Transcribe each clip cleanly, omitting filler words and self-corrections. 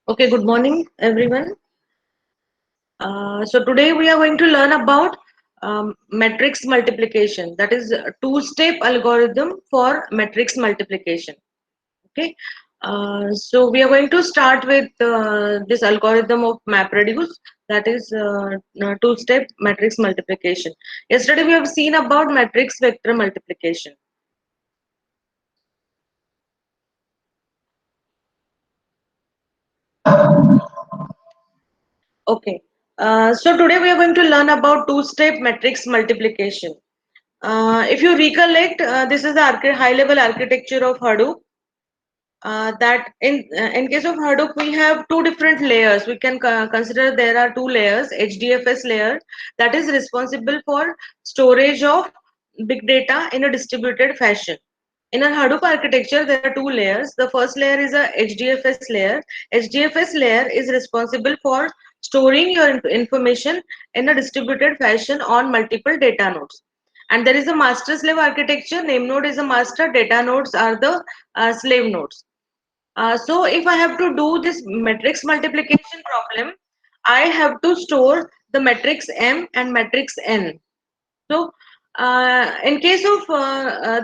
Okay, good morning, everyone. So today we are going to learn about matrix multiplication. That is a two-step algorithm for matrix multiplication. Okay. So we are going to start with this algorithm of MapReduce. That is two-step matrix multiplication. Yesterday we have seen about matrix vector multiplication. Okay. So today we are going to learn about two-step matrix multiplication. If you recollect, this is the high-level architecture of Hadoop. That in case of Hadoop, we have two different layers. We can consider there are two layers: HDFS layer that is responsible for storage of big data in a distributed fashion. In a Hadoop architecture, there are two layers. The first layer is a HDFS layer. HDFS layer is responsible for storing your information in a distributed fashion on multiple data nodes. And there is a master slave architecture. Name node is a master, data nodes are the slave nodes. So if I have to do this matrix multiplication problem, I have to store the matrix M and matrix N. So, in case of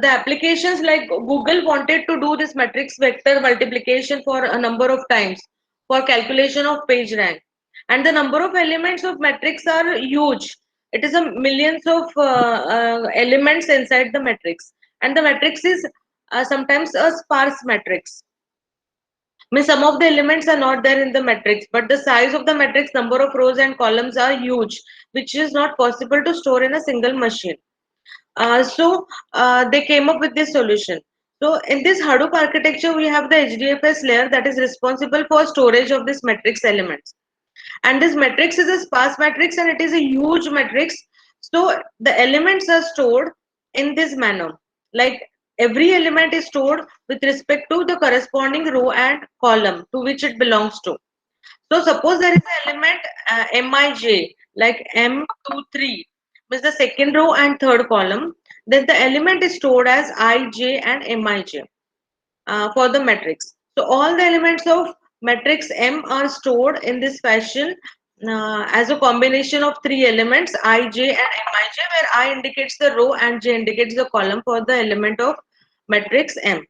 the applications like Google wanted to do this matrix vector multiplication for a number of times for calculation of page rank, and the number of elements of matrix are huge. It is a millions of elements inside the matrix, and the matrix is sometimes a sparse matrix. Means some of the elements are not there in the matrix, but the size of the matrix, number of rows and columns are huge, which is not possible to store in a single machine. So they came up with this solution. So in this Hadoop architecture, we have the HDFS layer that is responsible for storage of this matrix elements. And this matrix is a sparse matrix and it is a huge matrix. So the elements are stored in this manner. Like every element is stored with respect to the corresponding row and column to which it belongs to. So suppose there is an element Mij like M23 means the second row and third column, then the element is stored as Ij and Mij for the matrix. So all the elements of matrix M are stored in this fashion as a combination of three elements I, J and Mij, where I indicates the row and J indicates the column for the element of matrix M.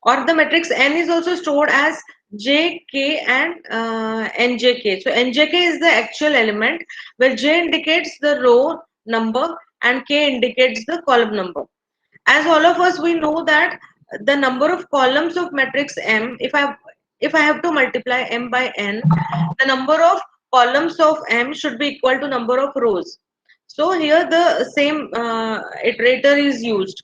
Or the matrix N is also stored as J, K and NJK. So NJK is the actual element where J indicates the row number and K indicates the column number. As all of us we know that the number of columns of matrix M, if I have to multiply M by N, the number of columns of M should be equal to number of rows. So here the same iterator is used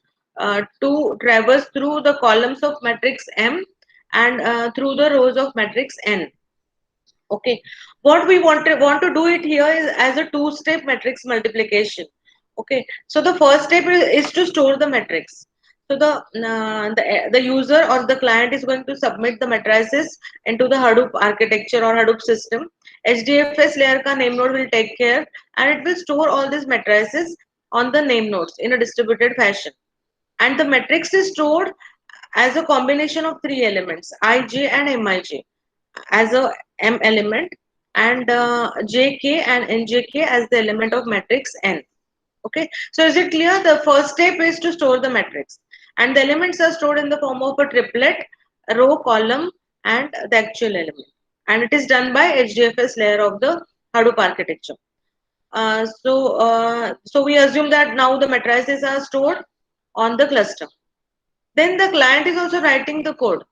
to traverse through the columns of matrix M and through the rows of matrix N. Okay, what we want to do it here is as a two-step matrix multiplication. Okay, so the first step is to store the matrix. So the user or the client is going to submit the matrices into the Hadoop architecture or Hadoop system. HDFS layer ka name node will take care and it will store all these matrices on the name nodes in a distributed fashion. And the matrix is stored as a combination of three elements, Ij and Mij as a M element and JK and NJK as the element of matrix N. Okay, so is it clear? The first step is to store the matrix, and the elements are stored in the form of a triplet, row, column, and the actual element. And it is done by HDFS layer of the Hadoop architecture. So we assume that now the matrices are stored on the cluster. Then the client is also writing the code.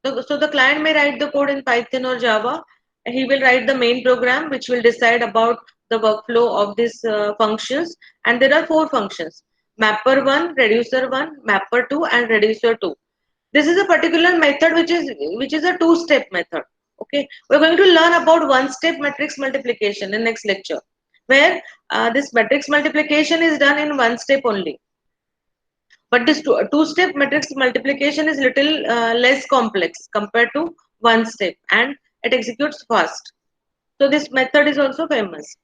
So the client may write the code in Python or Java. He will write the main program which will decide about the workflow of these functions. And there are four functions: mapper 1, reducer 1, mapper 2, and reducer 2. This is a particular method which is a two-step method. Okay, we're going to learn about one-step matrix multiplication in next lecture, where this matrix multiplication is done in one step only. But this two-step matrix multiplication is little less complex compared to one step and it executes fast. So this method is also famous.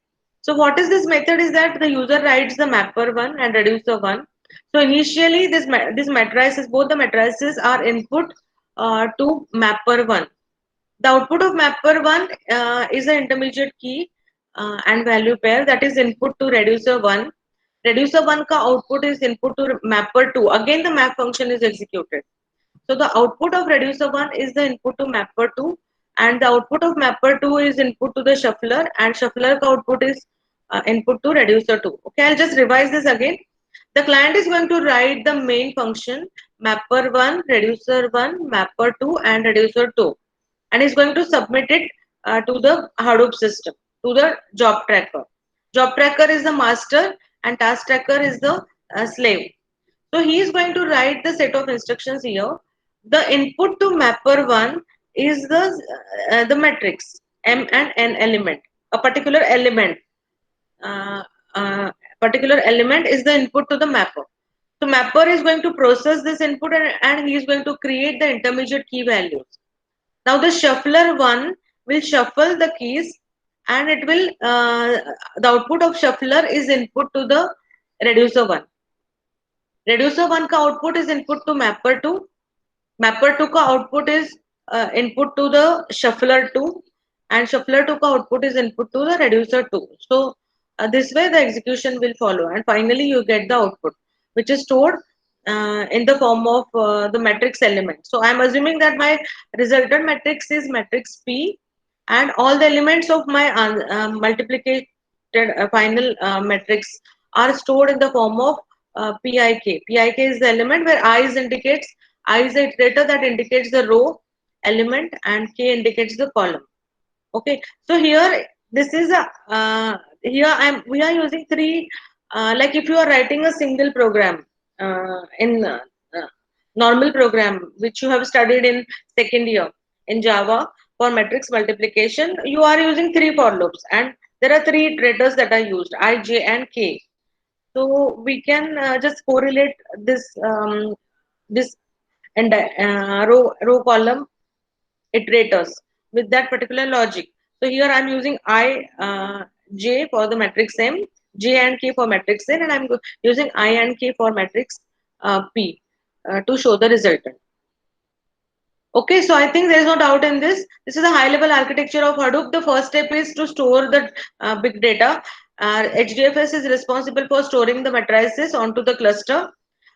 So what is this method is that the user writes the mapper 1 and reducer 1. So initially this matrices, both the matrices are input to mapper 1. The output of mapper 1 is an intermediate key and value pair, that is input to reducer 1. Reducer 1 ka output is input to mapper 2. Again, the map function is executed. So the output of reducer 1 is the input to mapper 2, and the output of mapper 2 is input to the shuffler, and shuffler ka output is input to reducer 2. Okay, I'll just revise this again. The client is going to write the main function mapper 1, reducer 1, mapper 2, and reducer 2, and is going to submit it to the Hadoop system, to the job tracker. Job tracker is the master and task tracker is the slave. So he is going to write the set of instructions here. The input to mapper 1 is the matrix M and N element. A uh, particular element is the input to the mapper. So mapper is going to process this input, and he is going to create the intermediate key values. Now the shuffler 1 will shuffle the keys, and it will the output of shuffler is input to the reducer 1. Reducer 1 ka output is input to mapper 2. Mapper 2 ka output is input to the shuffler 2, and shuffler 2 ka output is input to the reducer 2. So this way the execution will follow, and finally you get the output, which is stored in the form of the matrix element. So I am assuming that my resultant matrix is matrix P, and all the elements of my multiplicated final matrix are stored in the form of PIK. PIK is the element where I indicates I is the iterator that indicates the row element, and K indicates the column. Okay, so here this is a here we are using three, like if you are writing a single program in normal program which you have studied in second year in Java for matrix multiplication, you are using three for loops, and there are three iterators that are used, I, J, and K. So we can just correlate this and row column iterators with that particular logic. So here I'm using J for the matrix M, J and K for matrix N, and I'm using I and K for matrix P to show the resultant. Okay, so I think there is no doubt in this. This is a high level architecture of Hadoop. The first step is to store the big data. HDFS is responsible for storing the matrices onto the cluster,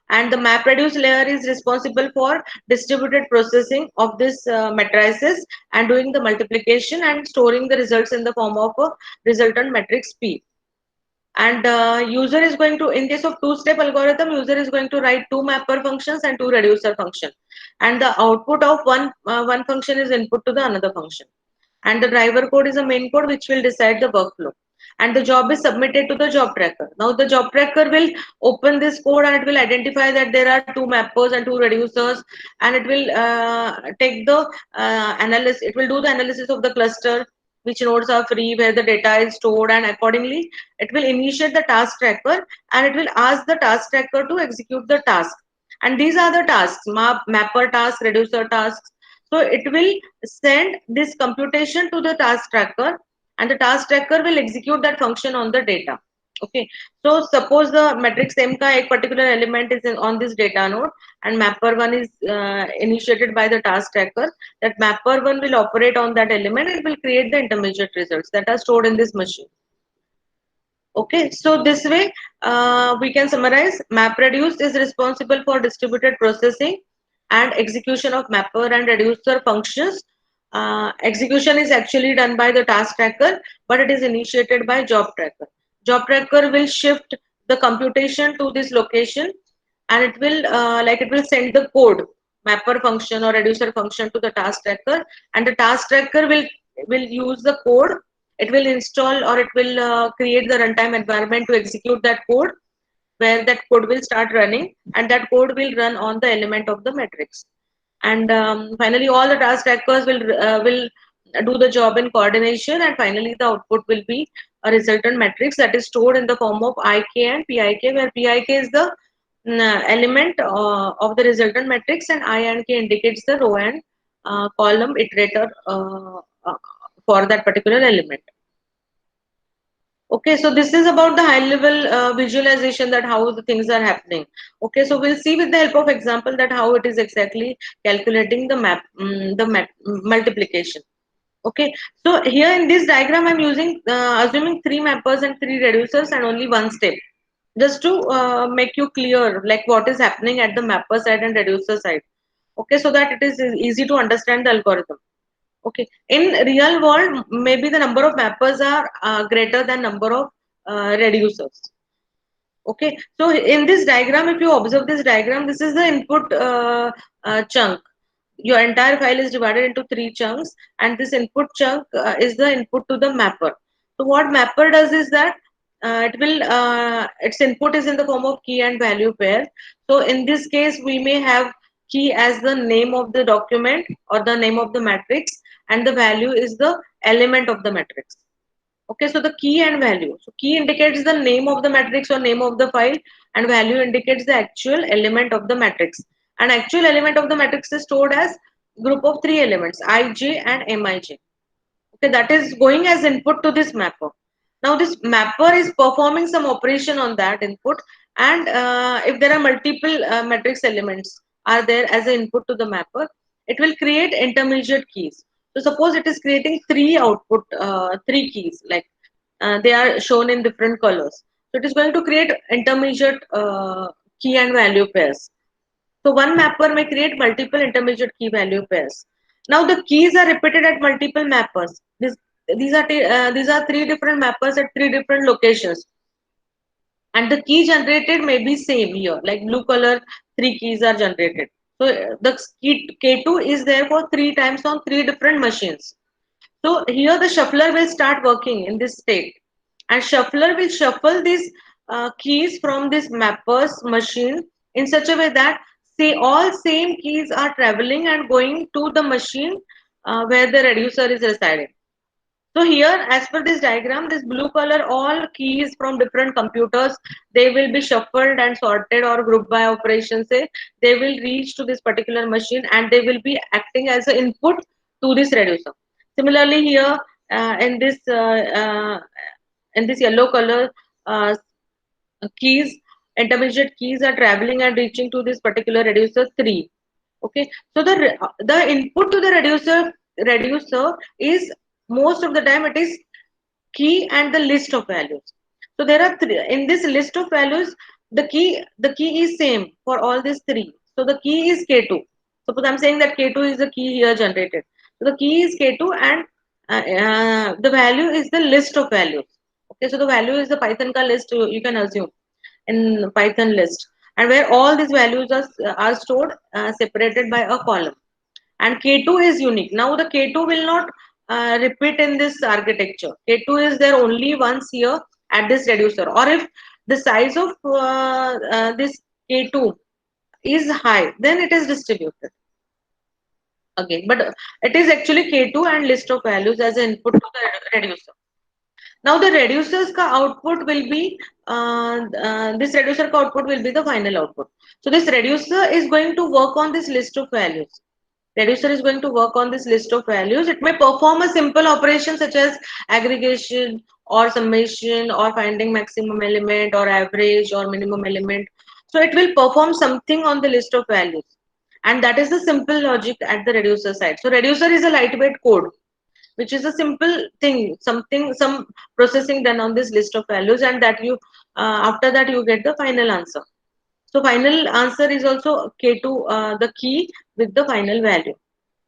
and the MapReduce layer is responsible for distributed processing of this matrices and doing the multiplication and storing the results in the form of a resultant matrix P. And user is going to, in case of two-step algorithm, user is going to write two mapper functions and two reducer function, and the output of one function is input to the another function, and the driver code is a main code which will decide the workflow, and the job is submitted to the job tracker. Now the job tracker will open this code, and it will identify that there are two mappers and two reducers, and it will take the analysis, it will do the analysis of the cluster, which nodes are free, where the data is stored, and accordingly it will initiate the task tracker, and it will ask the task tracker to execute the task. And these are the tasks: mapper task, reducer tasks. So it will send this computation to the task tracker, and the task tracker will execute that function on the data. Okay, so suppose the matrix M ka ek particular element is on this data node, and mapper 1 is initiated by the task tracker. That mapper 1 will operate on that element and will create the intermediate results that are stored in this machine. Okay, so this way we can summarize: MapReduce is responsible for distributed processing and execution of mapper and reducer functions. Execution is actually done by the task tracker, but it is initiated by job tracker. Job tracker will shift the computation to this location, and it will it will send the code mapper function or reducer function to the task tracker, and the task tracker will use the code. It will install, or it will create the runtime environment to execute that code, where that code will start running, and that code will run on the element of the matrix. And finally all the task trackers will do the job in coordination, and finally the output will be a resultant matrix that is stored in the form of IK and PIK, where PIK is the element of the resultant matrix, and I and K indicates the row and column iterator for that particular element. Okay, so this is about the high level visualization, that how the things are happening. Okay, so we'll see with the help of example that how it is exactly calculating the multiplication. Okay, so here in this diagram, I'm using assuming three mappers and three reducers and only one step, just to make you clear like what is happening at the mapper side and reducer side. Okay, so that it is easy to understand the algorithm. Okay, in real world, maybe the number of mappers are greater than number of reducers. Okay, so in this diagram, if you observe this diagram, this is the input chunk. Your entire file is divided into three chunks, and this input chunk is the input to the mapper. So what mapper does is that it will its input is in the form of key and value pair. So in this case, we may have key as the name of the document or the name of the matrix, and the value is the element of the matrix. Okay, so the key and value. So key indicates the name of the matrix or name of the file, and value indicates the actual element of the matrix. And actual element of the matrix is stored as group of three elements, ij and mij. Okay, that is going as input to this mapper. Now this mapper is performing some operation on that input, and if there are multiple matrix elements are there as an input to the mapper, it will create intermediate keys. So suppose it is creating three output, three keys, like they are shown in different colors. So it is going to create intermediate key and value pairs. So one mapper may create multiple intermediate key value pairs. Now the keys are repeated at multiple mappers. These are three different mappers at three different locations, and the key generated may be same here. Like blue color, three keys are generated. So the key K2 is there for three times on three different machines. So here the shuffler will start working in this state, and shuffler will shuffle these keys from this mapper's machine in such a way that say all same keys are traveling and going to the machine where the reducer is residing. So here, as per this diagram, this blue color, all keys from different computers, they will be shuffled and sorted or grouped by operation. Say they will reach to this particular machine and they will be acting as an input to this reducer. Similarly, here uh, in this uh, uh, in this yellow color, uh, keys, intermediate keys are traveling and reaching to this particular reducer three. Okay, so the input to the reducer is most of the time it is key and the list of values. So there are three in this list of values. The key is same for all these three. So the key is K2. Suppose I'm saying that K2 is the key here generated. So the key is K2, and the value is the list of values. Okay, so the value is the Python ka list, you can assume in Python list, and where all these values are stored separated by a column. And K2 is unique. Now the K2 will not repeat in this architecture. K2 is there only once here at this reducer, or if the size of this K2 is high, then it is distributed again. But it is actually K2 and list of values as an input to the reducer. Now the reducer's ka output will be this reducer ka output will be the final output. So this reducer is going to work on this list of values. Reducer is going to work on this list of values. It may perform a simple operation such as aggregation or summation or finding maximum element or average or minimum element. So it will perform something on the list of values. And that is the simple logic at the reducer side. So reducer is a lightweight code, which is a simple thing, something, some processing done on this list of values, and that you, after that you get the final answer. So final answer is also K2, the key with the final value.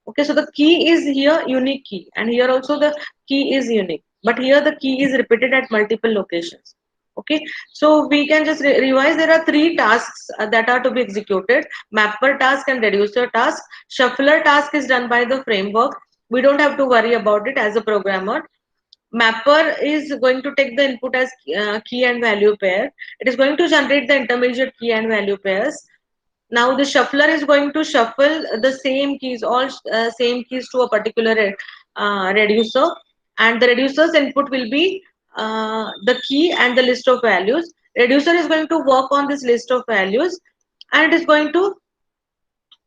Okay, so the key is here unique key, and here also the key is unique, but here the key is repeated at multiple locations. Okay, so we can just revise. There are three tasks that are to be executed: mapper task and reducer task. Shuffler task is done by the framework. We don't have to worry about it as a programmer. Mapper is going to take the input as key and value pair. It is going to generate the intermediate key and value pairs. Now the shuffler is going to shuffle the same keys, all same keys to a particular reducer, and the reducer's input will be the key and the list of values. Reducer is going to work on this list of values, and it is going to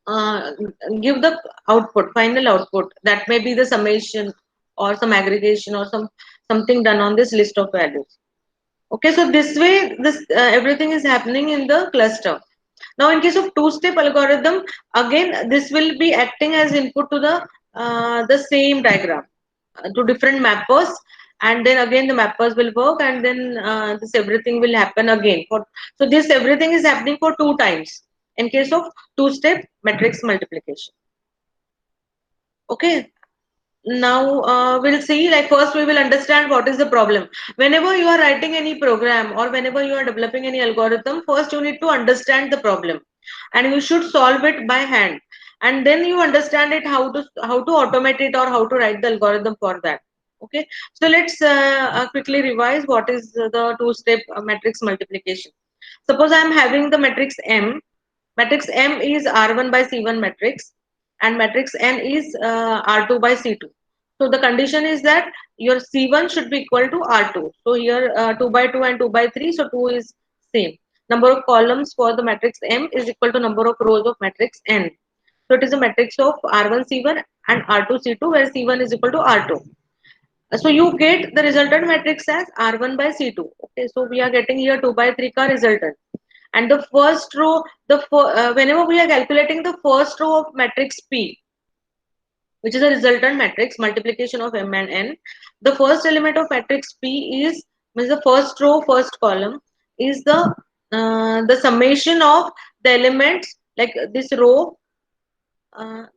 uh, give the output, final output, that may be the summation or some aggregation or something done on this list of values. Okay, so this way this everything is happening in the cluster. Now in case of two-step algorithm, again this will be acting as input to the same diagram. to different mappers, and then again the mappers will work, and then this everything will happen again for, so this everything is happening for 2 times in case of two-step matrix multiplication. Okay, now we'll see, like first we will understand what is the problem. Whenever you are writing any program or whenever you are developing any algorithm, first you need to understand the problem and you should solve it by hand, and then you understand it how to automate it or how to write the algorithm for that. Okay, so let's quickly revise what is the two-step matrix multiplication. Suppose I am having the matrix M. Matrix M is R1 by C1 matrix, and matrix N is R2 by C2. So the condition is that your C1 should be equal to R2. So here 2 by 2 and 2 by 3, so 2 is same. Number of columns for the matrix M is equal to number of rows of matrix N. So it is a matrix of R1 C1 and R2 C2, where C1 is equal to R2. So you get the resultant matrix as R1 by C2. Okay, so we are getting here 2 by 3 ka resultant. And the first row, whenever we are calculating the first row of matrix P, which is a resultant matrix, multiplication of M and N, the first element of matrix P is, means the first row, first column, is the summation of the elements, like this row,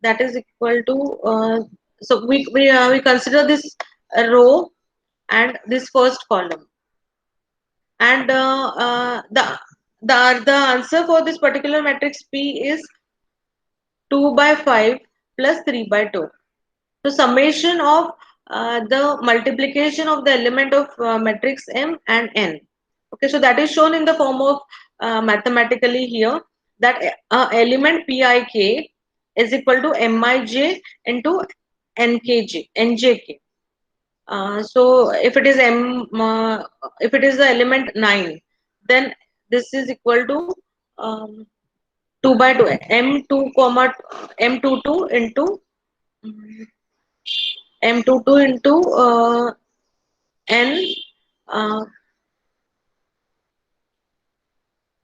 that is equal to, so we consider this row and this first column, and the answer for this particular matrix P is 2 by 5 plus 3 by 2. So summation of the multiplication of the element of matrix M and N. Okay, so that is shown in the form of mathematically here, that element Pik is equal to Mij into Njk. So if it is the element 9, then this is equal to um, 2 by 2, m2 comma m22 into m22 into n uh,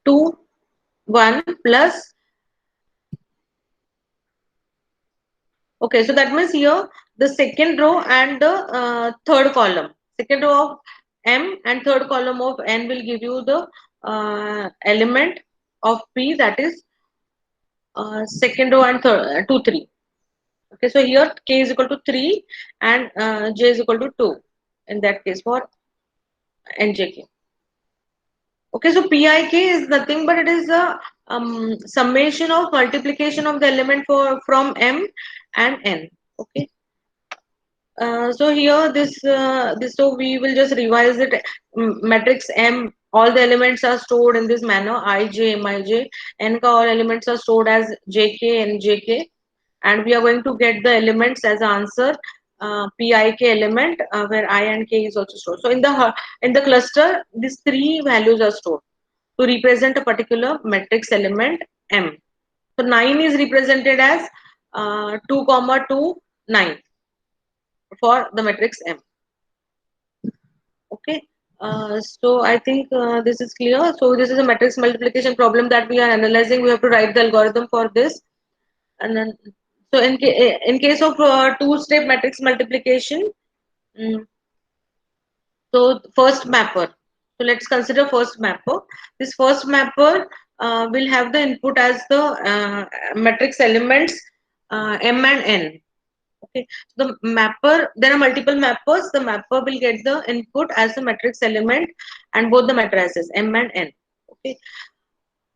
2 1 plus. Okay, so that means here the second row and the third column, second row of M and third column of N will give you the element of P, that is second row and third 2 3. Okay, so here K is equal to 3 and J is equal to 2 in that case for NJK. Okay, so PIK is nothing but it is a summation of multiplication of the element from M and N. Okay. So here this, so we will just revise it. Matrix M, all the elements are stored in this manner: I, J, Mij. N ka all elements are stored as JK and JK, and we are going to get the elements as answer PIK element, where I and K is also stored. So in the cluster, these three values are stored to represent a particular matrix element M. So 9 is represented as 2 comma 2 9 for the matrix M. Okay. So I think this is clear. So this is a matrix multiplication problem that we are analyzing. We have to write the algorithm for this, and then so in case of two-step matrix multiplication, mm, so first mapper. So let's consider first mapper. This first mapper will have the input as the matrix elements M and N. Okay, so the mapper, there are multiple mappers. The mapper will get the input as the matrix element and both the matrices M and N. Okay,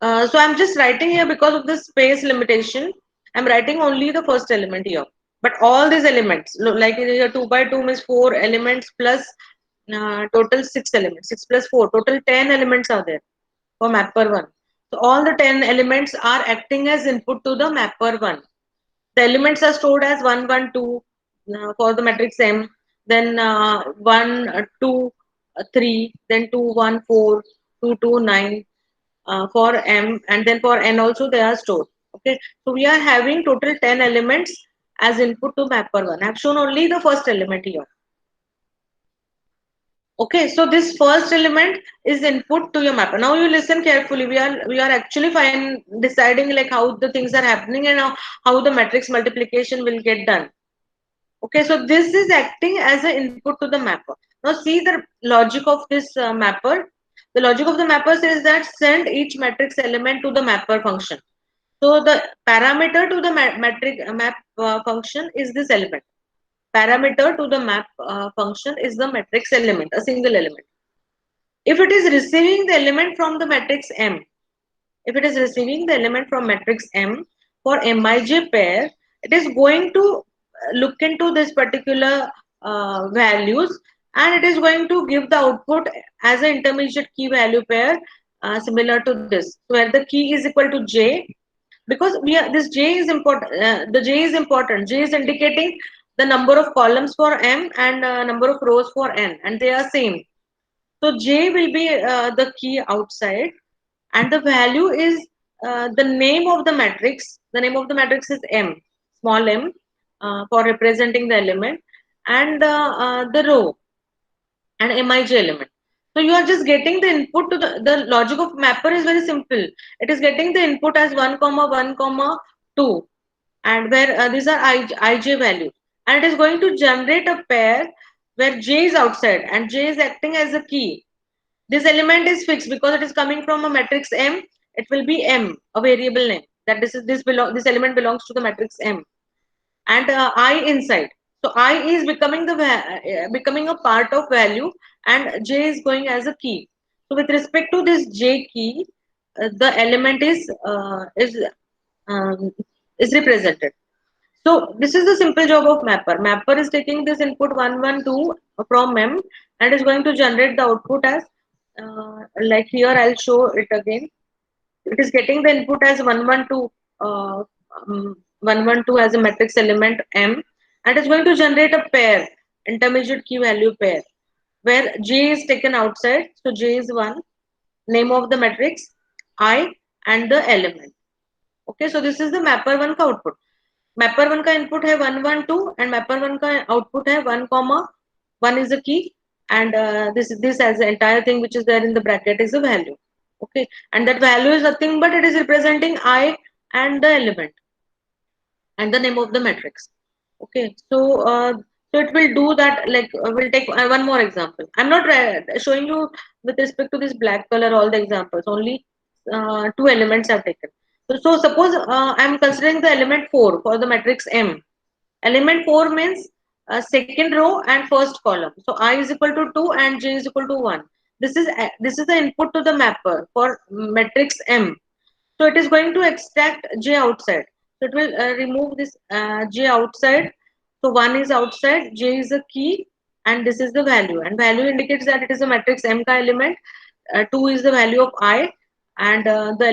so I'm just writing here because of the space limitation. I'm writing only the first element here, but all these elements, like here 2 by 2 means 4 elements plus total 6 elements. 6 plus 4, total 10 elements are there for mapper 1. So all the 10 elements are acting as input to the mapper 1. The elements are stored as 1 1 2 for the matrix M, then 1 2 3, then 2 1 4, 2 2 9 for M, and then for N also they are stored. Okay, so we are having total 10 elements as input to mapper 1. I have shown only the first element here. Okay, so this first element is input to your mapper. Now you listen carefully. We are actually deciding like how the things are happening and how the matrix multiplication will get done. Okay, so this is acting as an input to the mapper. Now see the logic of this mapper. The logic of the mapper says that send each matrix element to the mapper function. So the parameter to the map function is this element. Parameter to the map function is the matrix element, a single element. If it is receiving the element from the matrix M, if it is receiving the element from matrix M for Mij pair, it is going to look into this particular values, and it is going to give the output as an intermediate key value pair similar to this, where the key is equal to J, because we are, this J is important. The J is important. J is indicating the number of columns for M and number of rows for N, and they are same. So J will be the key outside, and the value is the name of the matrix. The name of the matrix is M, small m, for representing the element, and the row and Mij element. So you are just getting the input to the logic of mapper is very simple. It is getting the input as 1 comma 1 comma 2, and where these are ij values, and it is going to generate a pair where j is outside and j is acting as a key. This element is fixed because it is coming from a matrix M. It will be M, a variable name. That this element belongs to the matrix M, and I inside. So I is becoming becoming a part of value, and J is going as a key. So with respect to this J key, the element um, is represented. So this is the simple job of mapper. Mapper is taking this input 112 from M and is going to generate the output as like here I'll show it again. It is getting the input as 112 112 as a matrix element M, and is going to generate a pair, intermediate key value pair, where J is taken outside. So J is 1, name of the matrix, I, and the element. Okay, so this is the mapper 1 का output. Mapper 1 का input है 112 and mapper 1 का output है 1 comma 1 is the key, and this as the entire thing which is there in the bracket is the value. Okay, and that value is nothing but it is representing I and the element and the name of the matrix. Okay, so it will do that. Like we'll take one more example. I'm not showing you with respect to this black color all the examples, only two elements I've taken. So suppose I'm considering the element 4 for the matrix M. Element 4 means second row and first column. So I is equal to 2 and j is equal to 1. This is the input to the mapper for matrix M. So it is going to extract j outside. So it will remove this j outside. So 1 is outside, j is a key, and this is the value. And value indicates that it is a matrix M ka element. 2 is the value of I, and the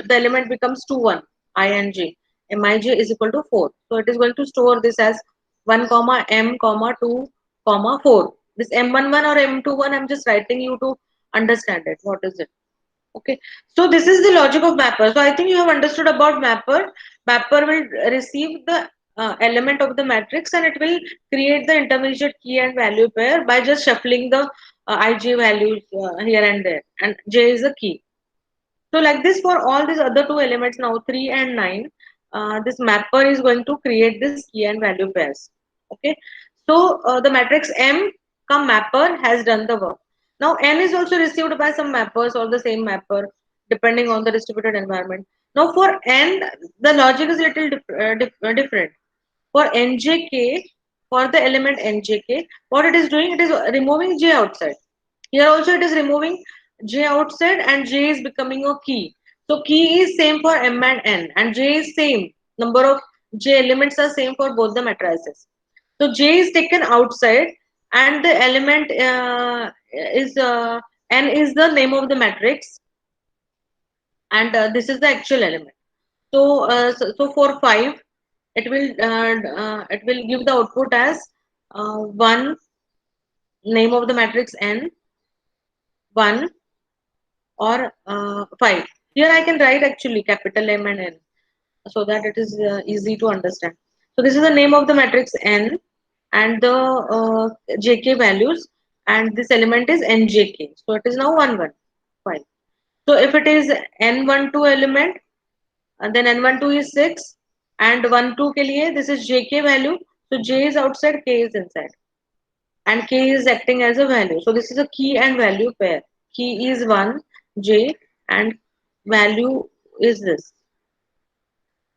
element becomes 2 1 I and j. Mij is equal to 4. So it is going to store this as 1 comma M comma 2 comma 4. This M11 or M21, I'm just writing you to understand it. What is it? Okay, so this is the logic of mapper. So I think you have understood about mapper. Mapper will receive the element of the matrix, and it will create the intermediate key and value pair by just shuffling the ij values here and there, and j is the key. So like this for all these other two elements now 3 and 9, this mapper is going to create this key and value pairs. Okay, so the matrix M come mapper has done the work. Now N is also received by some mappers or the same mapper depending on the distributed environment. Now for N, the logic is little different. For NJK, for the element NJK, what it is doing, it is removing J outside. Here also it is removing J outside and J is becoming a key. So key is same for M and N, and J is same. Number of J elements are same for both the matrices. So J is taken outside, and the element is N is the name of the matrix, and this is the actual element. So for 5, it will give the output as 1, name of the matrix N, 1, or 5. Here I can write actually capital M and N so that it is easy to understand. So this is the name of the matrix N and the JK values, and this element is NJK. So it is now 1 1 5. So if it is N12 element, and then N12 is 6, and 1 2 के लिए this is JK value. So J is outside, K is inside, and K is acting as a value. So this is a key and value pair. Key is 1, J, and value is this.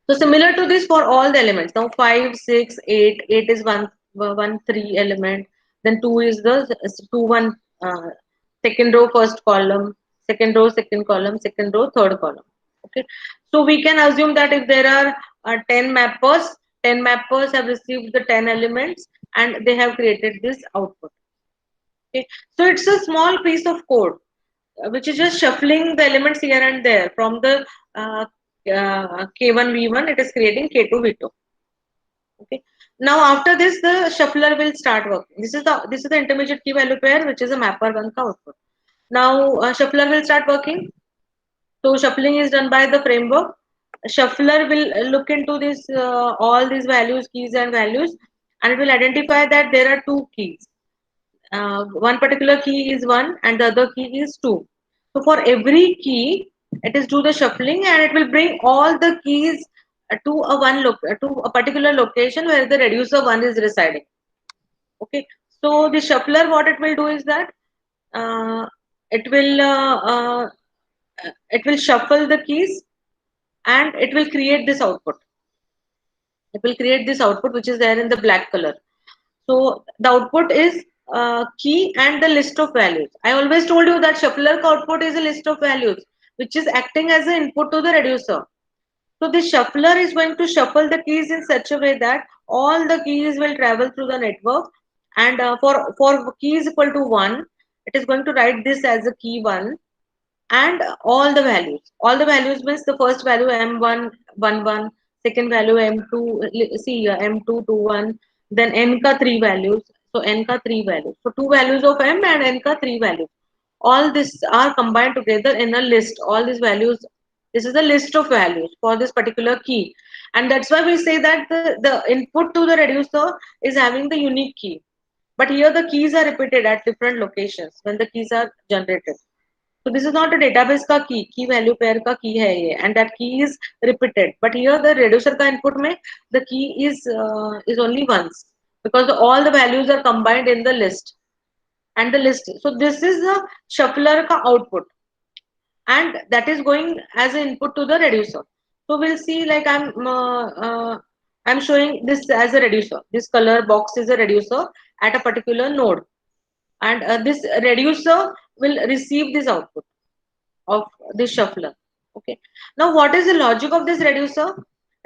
So similar to this for all the elements. Now 5, 6, 8. 8 is 1 3 element. Then 2 is the 2 1 second row first column, second row second column, second row third column. Okay. So we can assume that if there are 10 mappers, 10 mappers have received the 10 elements and they have created this output. Okay. So it's a small piece of code which is just shuffling the elements here and there from the K1 V1, it is creating K2 V2. Okay. Now after this, the shuffler will start working. This is the intermediate key value pair, which is a mapper one ka output. Now shuffler will start working. So shuffling is done by the framework. Shuffler will look into this all these values, keys and values, and it will identify that there are two keys. One particular key is 1 and the other key is 2. So for every key, it is do the shuffling and it will bring all the keys to a particular location where the reducer 1 is residing. Okay. So the shuffler, what it will do is that uh, it will uh, uh, it will shuffle the keys and it will create this output. It will create this output which is there in the black color. So the output is key and the list of values. I always told you that shuffler output is a list of values which is acting as an input to the reducer. So the shuffler is going to shuffle the keys in such a way that all the keys will travel through the network, and for keys equal to 1, it is going to write this as a key 1 and all the values. All the values means the first value M1 11, second value M2, see M2 21, then N ka 3 values. So N ka 3 values. So 2 values of M and N ka 3 values. All this are combined together in a list. All these values, this is a list of values for this particular key. And that's why we say that the input to the reducer is having the unique key. But here the keys are repeated at different locations when the keys are generated. So this is not a database ka key value pair ka key hai ye, and that key is repeated. But here the reducer ka input mein the key is only once because all the values are combined in the list and the list. So this is the shuffler ka output, and that is going as an input to the reducer. So we'll see like I'm showing this as a reducer. This color box is a reducer at a particular node, and this reducer will receive this output of this shuffler. Okay. Now, what is the logic of this reducer?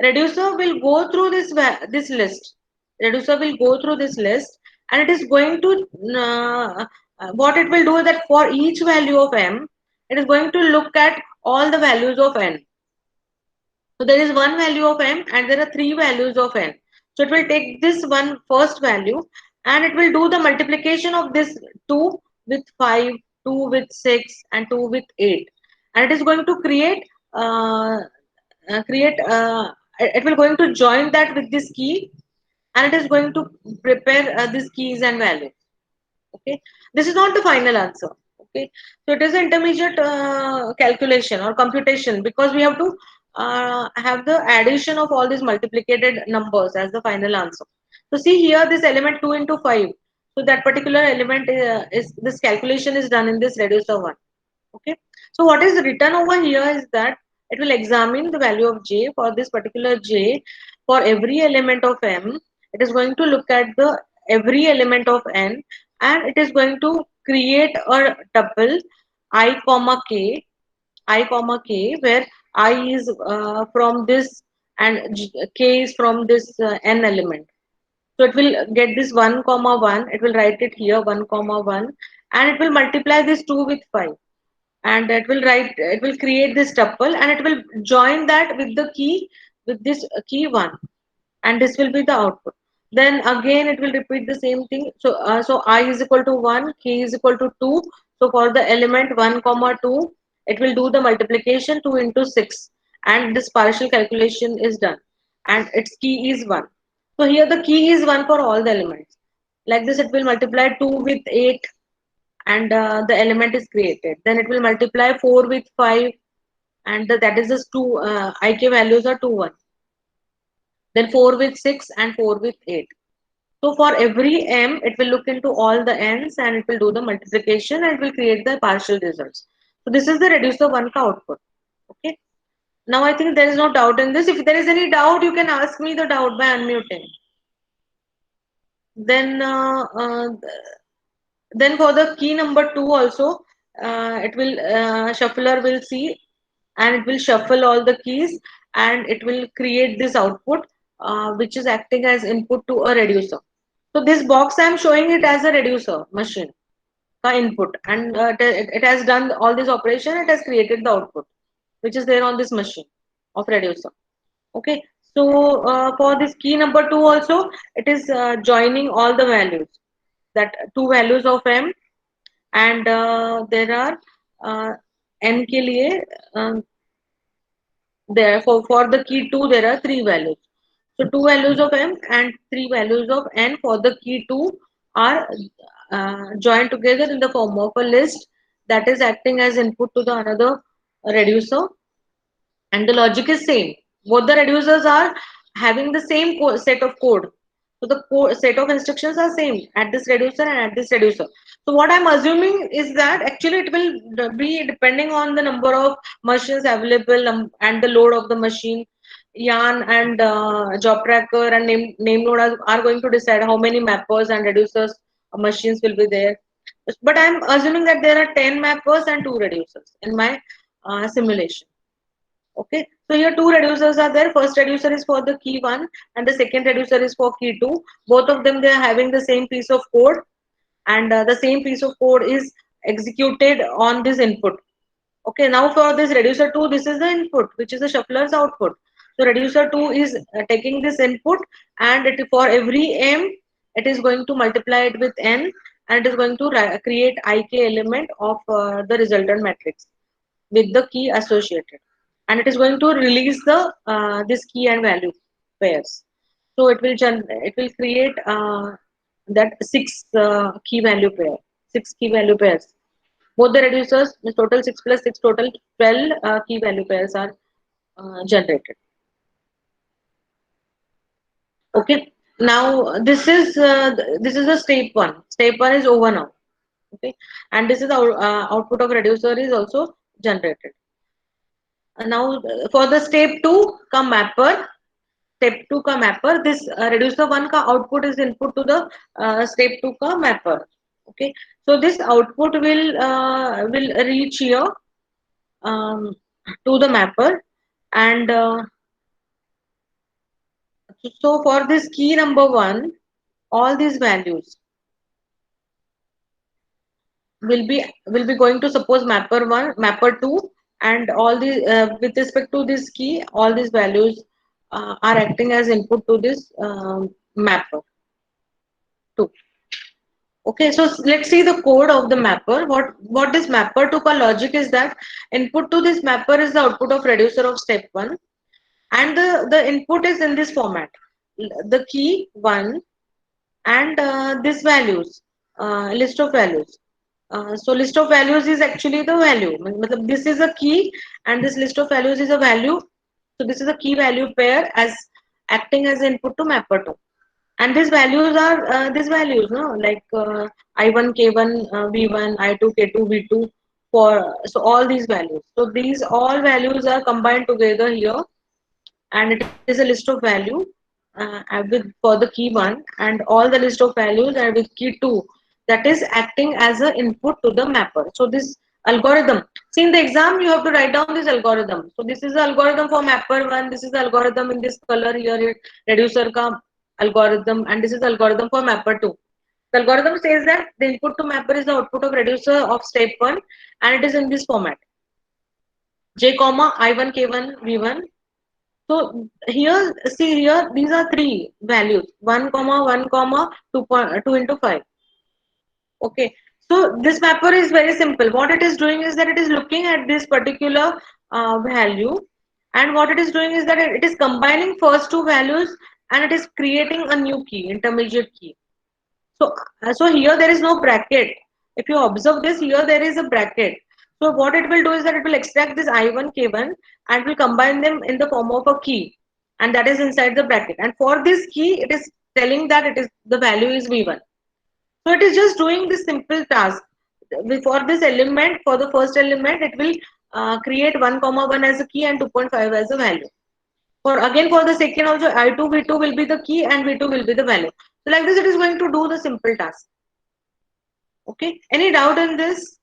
Reducer will go through this list. Reducer will go through this list, and it is going to what it will do is that for each value of m, it is going to look at all the values of n. So there is one value of m, and there are three values of n. So it will take this one first value, and it will do the multiplication of this 2 with 5, 2 with 6, and 2 with 8, and it is going to create it will going to join that with this key, and it is going to prepare these keys and values. Okay, this is not the final answer. Okay, so it is an intermediate calculation or computation because we have to have the addition of all these multiplicated numbers as the final answer. So see here this element 2 into 5, so that particular element is this calculation is done in this reducer one. Okay, so what is written over here is that it will examine the value of j. For this particular j, for every element of m, it is going to look at the every element of n, and it is going to create a tuple I comma k where I is from this and k is from this n element. So it will get this 1 comma 1, it will write it here 1 comma 1, and it will multiply this 2 with 5, and it will create this tuple, and it will join that with the key with this key 1, and this will be the output. Then again it will repeat the same thing. So I is equal to 1, k is equal to 2. So for the element 1 comma 2, it will do the multiplication 2 into 6, and this partial calculation is done, and its key is 1. So here the key is 1 for all the elements. Like this it will multiply 2 with 8, and the element is created. Then it will multiply 4 with 5, and that is just two ik values are 2 1. Then 4 with 6 and 4 with 8. So for every m, it will look into all the n's and it will do the multiplication and it will create the partial results. So this is the reducer 1 ka output. Okay. Now I think there is no doubt in this. If there is any doubt, you can ask me the doubt by unmuting. Then, then for the key number 2 also, it will shuffler will see and it will shuffle all the keys and it will create this output which is acting as input to a reducer. So this box I am showing it as a reducer machine input and it has done all this operation. It has created the output which is there on this machine of reducer. Okay, so for this key number 2 also it is joining all the values, that two values of m, and there are uh, n के लिए there for the key 2 there are three values. So two values of m and three values of n for the key 2 are joined together in the form of a list that is acting as input to the another reducer, and the logic is same. Both the reducers are having the same set of code. So the set of instructions are same at this reducer and at this reducer. So what I'm assuming is that actually it will be depending on the number of machines available and the load of the machine. Yarn and job tracker and name node are going to decide how many mappers and reducers machines will be there. But I'm assuming that there are 10 mappers and 2 reducers in my simulation. Okay, so here two reducers are there. First reducer is for the key 1 and the second reducer is for key 2. Both of them, they are having the same piece of code, and the same piece of code is executed on this input. Okay, now for this reducer 2, this is the input which is the shuffler's output. So reducer 2 is taking this input and for every m it is going to multiply it with n and it is going to create ik element of the resultant matrix with the key associated, and it is going to release the this key and value pairs. So it will create that six key value pair, six key value pairs. Both the reducers, the total 6 plus 6, total 12 key value pairs are generated. Okay, now this is the step 1. Step 1 is over now. Okay, and this is our output of reducer is also generated. Now for the step 2 का mapper, step 2 का mapper, this reducer 1 का output is input to the step 2 का mapper. Okay, so this output will reach here to the mapper, and so for this key number 1, all these values will be going to suppose mapper 1, mapper 2, and all the with respect to this key, all these values are acting as input to this mapper 2. Okay, so let's see the code of the mapper. What this mapper to a logic is that input to this mapper is the output of reducer of step 1, and the input is in this format: the key 1 and this values, list of values. So list of values is actually the value. This is a key and this list of values is a value. So this is a key value pair as acting as input to mapper 2. And these values are these values, no, like I1, K1, V1, I2, K2, V2, for so all these values. So these all values are combined together here, and it is a list of value with for the key 1 and all the list of values are with key 2, that is acting as an input to the mapper. So this algorithm, see in the exam you have to write down this algorithm. So this is the algorithm for mapper 1, this is the algorithm in this color here, reducer ka algorithm, and this is the algorithm for mapper 2. The algorithm says that the input to mapper is the output of reducer of step 1 and it is in this format: j comma I1 K1 V1. So here, see here, these are three values: 1 comma 1 comma 2 into 5. Okay, so this mapper is very simple. What it is doing is that it is looking at this particular value, and what it is doing is that it is combining first two values and it is creating a new key, intermediate key. So, so here there is no bracket. If you observe this, here there is a bracket. So what it will do is that it will extract this I1, K1 and will combine them in the form of a key, and that is inside the bracket. And for this key, it is telling that it is the value is v1. So it is just doing this simple task. For this element, for the first element, it will create 1 comma 1 as a key and 2.5 as a value. For again for the second also, I2 v2 will be the key and v2 will be the value. So like this, it is going to do the simple task. Okay, any doubt in this?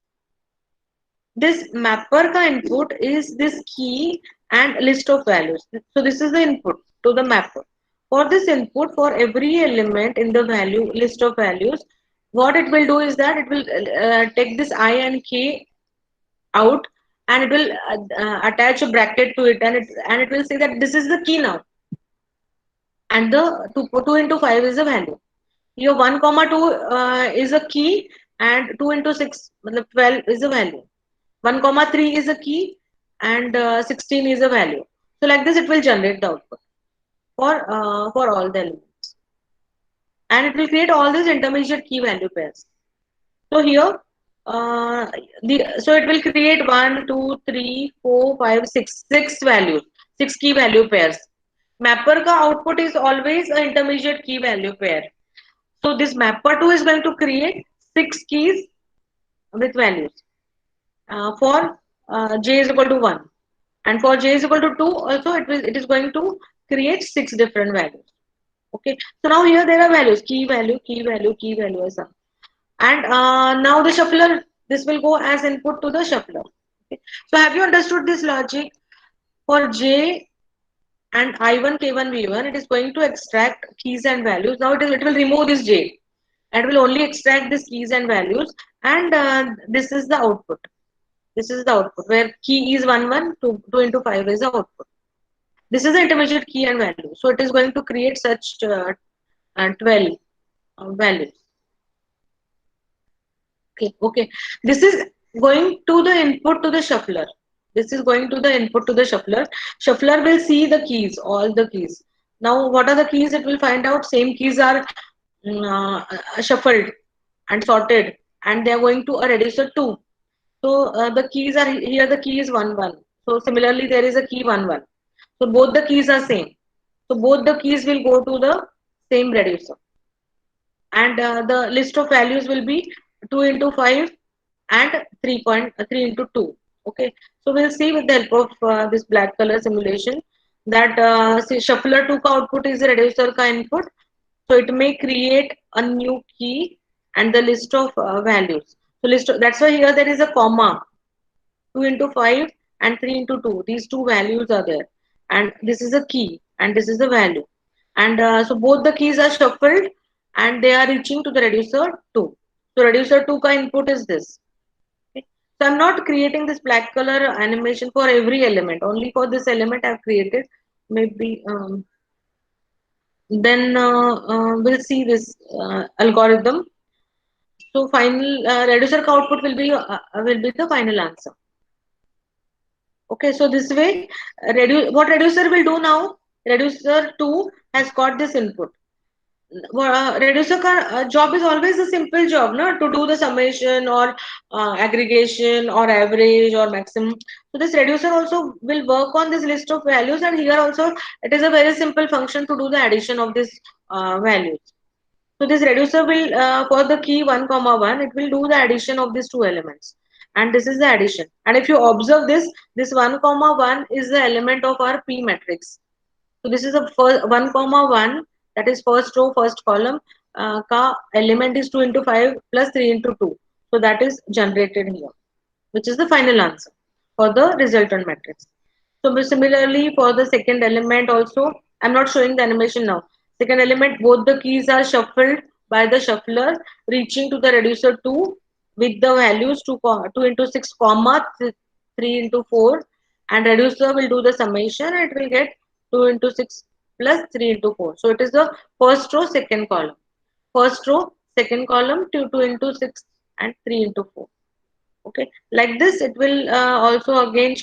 This mapper ka input is this key and list of values. So this is the input to the mapper. For this input, for every element in the value list of values, what it will do is that it will take this I and k out, and it will attach a bracket to it, and it will say that this is the key now, and the 2 into 5 is the value. Your 1 comma 2 is a key, and 2 into 6 matlab 12 is a value. 1 comma 3 is a key, and 16 is a value. So like this, it will generate the output for all the elements, and it will create all these intermediate key value pairs. So here, so it will create 1, 2, 3, 4, 5, 6 values, 6 key value pairs. Mapper ka output is always an intermediate key value pair. So this mapper 2 is going to create 6 keys with values for j is equal to 1, and for j is equal to 2 also it is going to create 6 different values. Okay, so now here there are values, key value, key value, key value as well. And now the shuffler, this will go as input to the shuffler. Okay. So have you understood this logic? For j and I1, K1, V1, it is going to extract keys and values. Now it will remove this j, and will only extract these keys and values, and this is the output. This is the output where key is 1, 1, 2, 2 into 5 is the output. This is the intermediate key and value. So it is going to create such 12 values. Okay, okay. This is going to the input to the shuffler. This is going to the input to the shuffler. Shuffler will see the keys, all the keys. Now, what are the keys? It will find out same keys are shuffled and sorted, and they are going to a reducer 2. So the keys are here. The key is 1, 1. So similarly, there is a key 1, 1. So both the keys are same. So both the keys will go to the same reducer, and the list of values will be 2 into 5 and 3.3 into 2. Okay, so we'll see with the help of this black color simulation that see, shuffler 2 ka output is the reducer ka input, so it may create a new key and the list of values. So that's why here there is a comma, 2 into 5 and 3 into 2, these two values are there, and this is a key and this is the value, and so both the keys are shuffled and they are reaching to the reducer 2. So reducer 2 ka input is this. Okay. So I'm not creating this black color animation for every element, only for this element I've created. Maybe then we'll see this algorithm. So final reducer output will be the final answer. Okay, so this way, what reducer will do now? Reducer 2 has got this input. Reducer job is always a simple job, no? To do the summation or aggregation or average or maximum. So this reducer also will work on this list of values, and here also it is a very simple function to do the addition of these values. So this reducer will, for the key 1 comma 1, it will do the addition of these two elements. And this is the addition. And if you observe this 1 comma 1 is the element of our P matrix. So this is a first 1 comma 1, that is first row, first column, ka element is 2 into 5 plus 3 into 2. So that is generated here, which is the final answer for the resultant matrix. So similarly for the second element also, I'm not showing the animation now. Second element, both the keys are shuffled by the shuffler, reaching to the reducer 2 with the values 2 into 6 comma 3 into 4, and reducer will do the summation and it will get 2 into 6 plus 3 into 4. So it is the first row, second column. First row, second column, 2 into 6 and 3 into 4. Okay, like this it will also again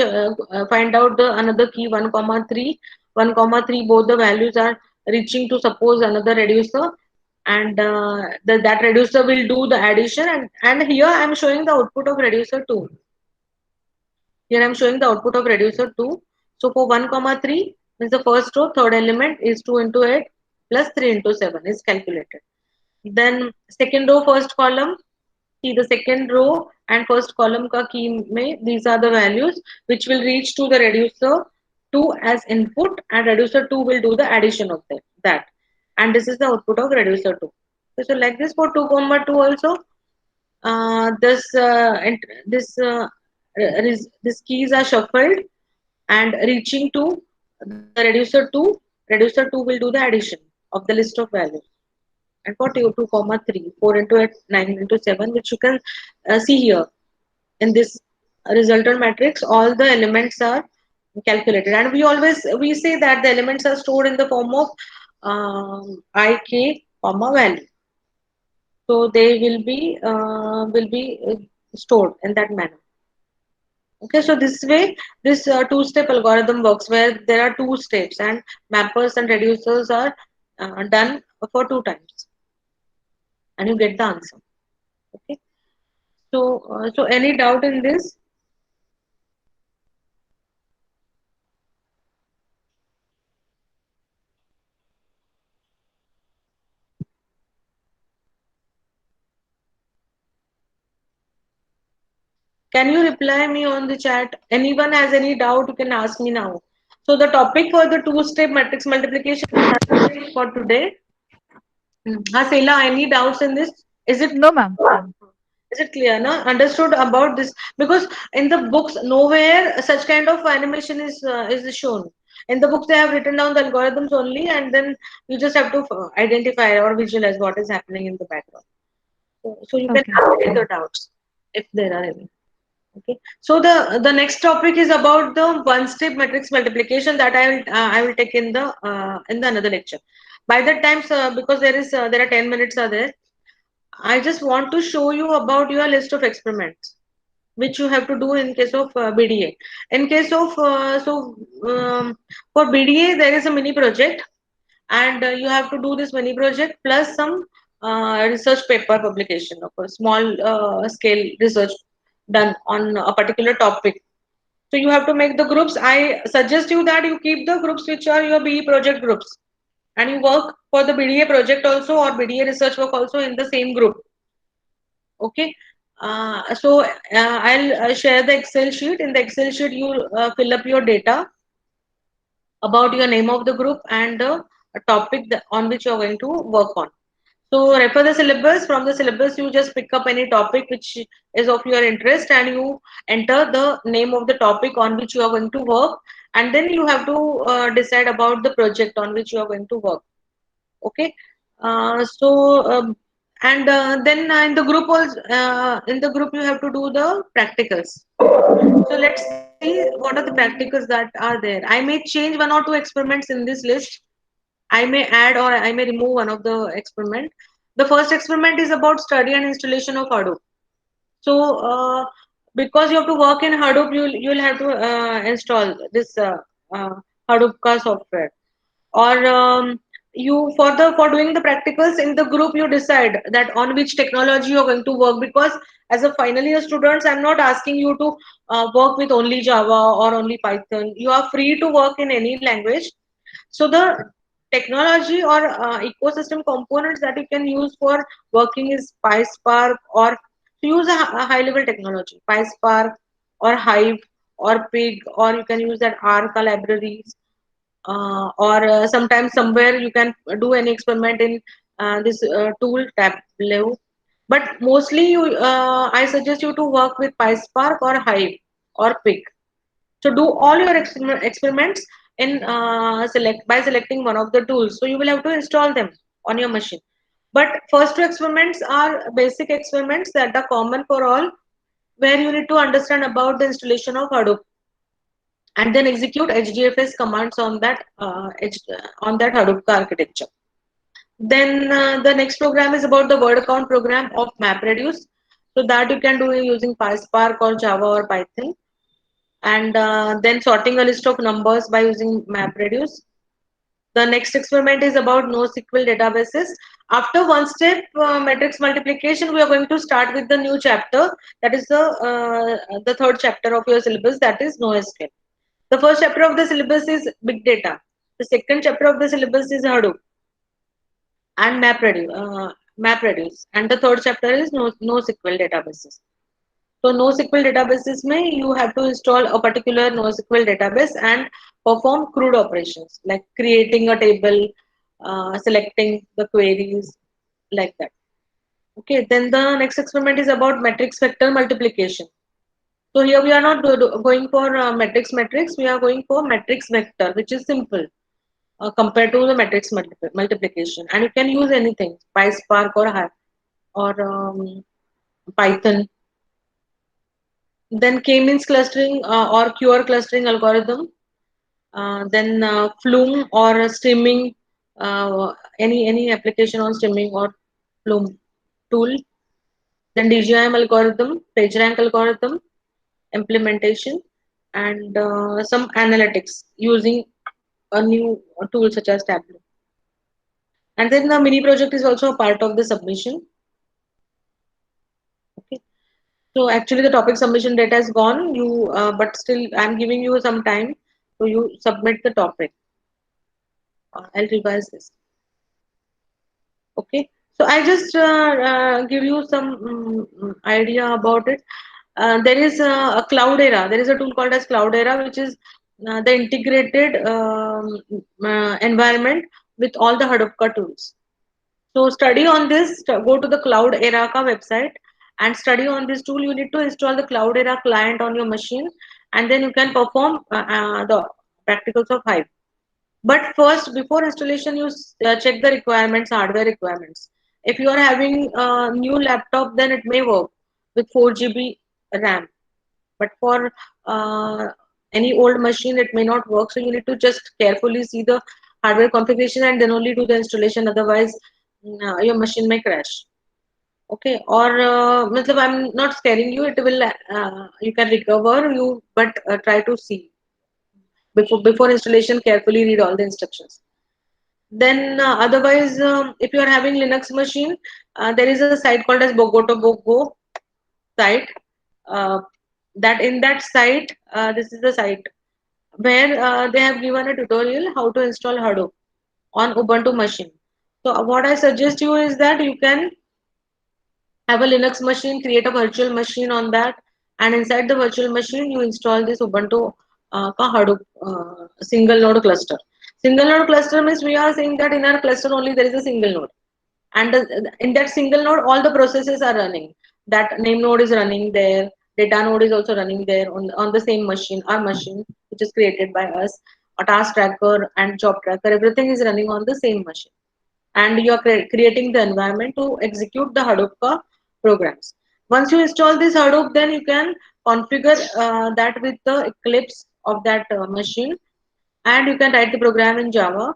find out the another key 1 comma 3, 1 comma 3, both the values are reaching to suppose another reducer, and that reducer will do the addition, and here I am showing the output of reducer 2. Here I am showing the output of reducer 2. So for 1 comma 3 means the first row, third element is 2 into 8, plus 3 into 7 is calculated. Then second row, first column, see the second row and first column ka key mein, these are the values which will reach to the reducer 2 as input, and reducer 2 will do the addition of that. And this is the output of reducer 2. Okay, so like this for 2 comma 2 also, this keys are shuffled and reaching to the reducer 2. Reducer 2 will do the addition of the list of values. And for 2, 2 comma 3, 4 into 8, 9 into 7, which you can see here in this resultant matrix, all the elements are calculated. And we say that the elements are stored in the form of ik comma value. So they will be stored in that manner. Okay, so this way, this two-step algorithm works where there are two steps and mappers and reducers are done for 2 times, and you get the answer. Okay, so any doubt in this? Can you reply me on the chat? Anyone has any doubt, you can ask me now. So the topic for the two-step matrix multiplication for today. Hasela, any doubts in this? Is it No, ma'am. Is it clear, no? Understood about this? Because in the books, nowhere such kind of animation is shown. In the books, they have written down the algorithms only, and then you just have to identify or visualize what is happening in the background. So you can Okay. ask me the doubts if there are any. Okay. So the next topic is about the one-step matrix multiplication that I will take in the another lecture. By that time, because there are 10 minutes are there, I just want to show you about your list of experiments which you have to do in case of BDA. In case of for BDA, there is a mini project, and you have to do this mini project plus some research paper publication of a small scale research done on a particular topic. So you have to make the groups. I suggest you that you keep the groups which are your BE project groups, and you work for the BDA project also or BDA research work also in the same group. Okay. I'll share the Excel sheet. In the Excel sheet, you fill up your data about your name of the group and the topic on which you're going to work on. So refer the syllabus. From the syllabus, you just pick up any topic which is of your interest, and you enter the name of the topic on which you are going to work, and then you have to decide about the project on which you are going to work. Okay. And then in the group also, in the group you have to do the practicals. So let's see what are the practicals that are there. I may change one or two experiments in this list. I may add or I may remove one of the experiment. The first experiment is about study and installation of Hadoop. So because you have to work in Hadoop, you'll have to install this uh, Hadoop ka software. Or you for doing the practicals in the group, you decide that on which technology you're going to work, because as a final year students, I'm not asking you to work with only Java or only Python. You are free to work in any language. So the technology or ecosystem components that you can use for working is PySpark, or use a high level technology, PySpark or Hive or Pig, or you can use that Arca libraries, or sometimes somewhere you can do any experiment in this tool Tableau. But mostly I suggest you to work with PySpark or Hive or Pig. So do all your experiments in select by selecting one of the tools. So you will have to install them on your machine. But first two experiments are basic experiments that are common for all, where you need to understand about the installation of Hadoop and then execute HDFS commands on that Hadoop architecture. Then the next program is about the word count program of MapReduce. So that you can do using PySpark or Java or Python. And then sorting a list of numbers by using MapReduce. The next experiment is about NoSQL databases. After one step matrix multiplication, we are going to start with the new chapter. That is the third chapter of your syllabus, that is NoSQL. The first chapter of the syllabus is big data. The second chapter of the syllabus is Hadoop. and MapReduce. And the third chapter is NoSQL databases. So NoSQL databases may you have to install a particular NoSQL database and perform CRUD operations like creating a table, selecting the queries, like that. Okay, then the next experiment is about matrix vector multiplication. So here we are not going for matrix, we are going for matrix vector, which is simple compared to the matrix multiplication. And you can use anything, PySpark or Python. Then k-means clustering or QR clustering algorithm. Then Flume or streaming, any application on streaming or Flume tool. Then DGIM algorithm, PageRank algorithm, implementation, and some analytics using a new tool such as Tableau. And then the mini project is also a part of the submission. Okay. So actually the topic submission data is gone. But still I'm giving you some time. So you submit the topic. I'll revise this. Okay. So I just give you some idea about it. There is a Cloudera. There is a tool called as Cloudera, which is the integrated environment with all the Hadoopka tools. So study on this, go to the Cloudera ka website and study on this tool. You need to install the Cloudera client on your machine, and then you can perform the practicals of Hive. But first, before installation, you check the requirements, hardware requirements. If you are having a new laptop, then it may work with 4 GB RAM. But for uh, any old machine, it may not work. So you need to just carefully see the hardware configuration and then only do the installation. Otherwise, your machine may crash. Okay, or matlab I'm not scaring you. It will you can recover you, but try to see before installation. Carefully read all the instructions. Then otherwise, if you are having Linux machine, there is a site called as Bogoto site. Uh, that in that site, this is the site where they have given a tutorial how to install Hadoop on Ubuntu machine. So what I suggest you is that you can have a Linux machine, create a virtual machine on that, and inside the virtual machine you install this Ubuntu ka Hadoop single node cluster. Single node cluster means we are saying that in our cluster only there is a single node, and in that single node all the processes are running. That name node is running there, data node is also running there on the same machine, our machine, which is created by us. A task tracker and job tracker, everything is running on the same machine, and you are creating the environment to execute the Hadoop programs. Once you install this Hadoop, then you can configure that with the Eclipse of that machine, and you can write the program in Java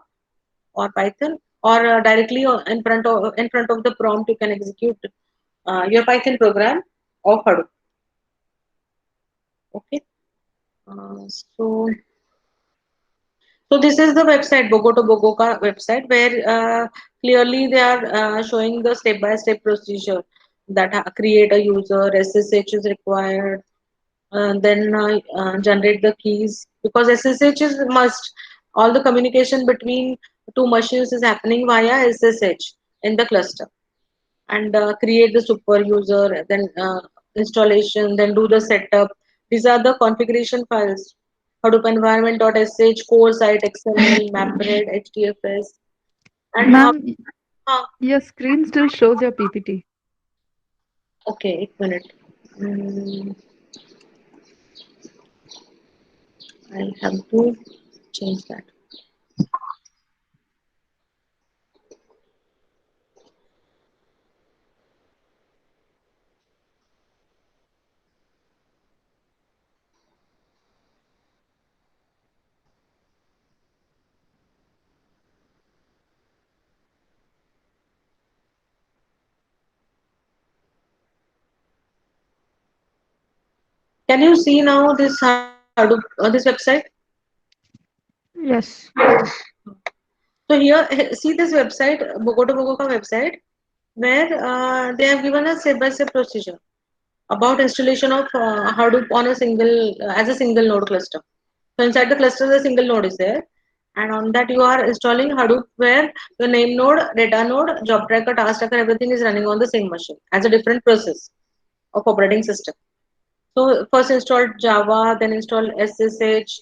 or Python, or directly in front of the prompt you can execute your Python program of Hadoop. Okay. So this is the website, Bogoto Bogoka website, where clearly they are showing the step-by-step procedure that create a user, SSH is required, then generate the keys, because SSH is must. All the communication between two machines is happening via SSH in the cluster, and create the super user, then installation, then do the setup. These are the configuration files. Hadoop environment.sh, core site, XML, MapRed, HDFS, and Ma'am, uh, your screen still shows your PPT. okay, 1 minute. Mm, I have to change that. Can you see now this Hadoop, this website? Yes. So here, see this website, Bogota Bogoka website, where they have given a step-by-step procedure about installation of Hadoop on a single as a single node cluster. So inside the cluster, the single node is there, And on that you are installing Hadoop where the name node, data node, job tracker, task tracker, everything is running on the same machine as a different process of operating system. So first install Java, then install SSH,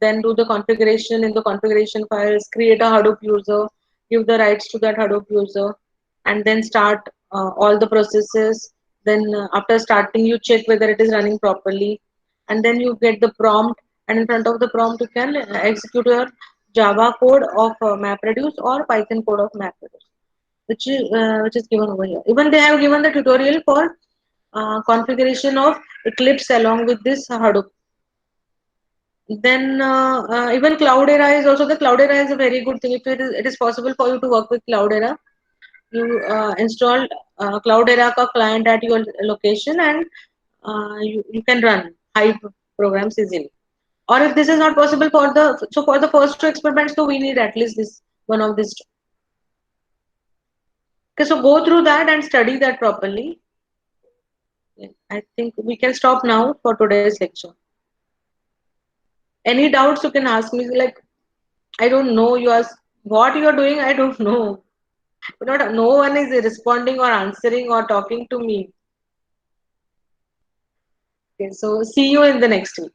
then do the configuration in the configuration files, create a Hadoop user, give the rights to that Hadoop user, and then start all the processes. Then after starting, you check whether it is running properly, and then you get the prompt, and in front of the prompt, you can execute your Java code of MapReduce or Python code of MapReduce, which is given over here. Even they have given the tutorial for configuration of Eclipse along with this Hadoop. Then even Cloudera is also, the Cloudera is a very good thing. If it is possible for you to work with Cloudera, you install Cloudera ka client at your location, and you can run Hive programs easily. Or if this is not possible for the first two experiments, so we need at least this one of these two. Okay, so go through that and study that properly. Yeah, I think we can stop now for today's lecture. Any doubts you can ask me. Like, I don't know. You ask what you are doing. I don't know. Not no one is responding or answering or talking to me. Okay, so see you in the next week.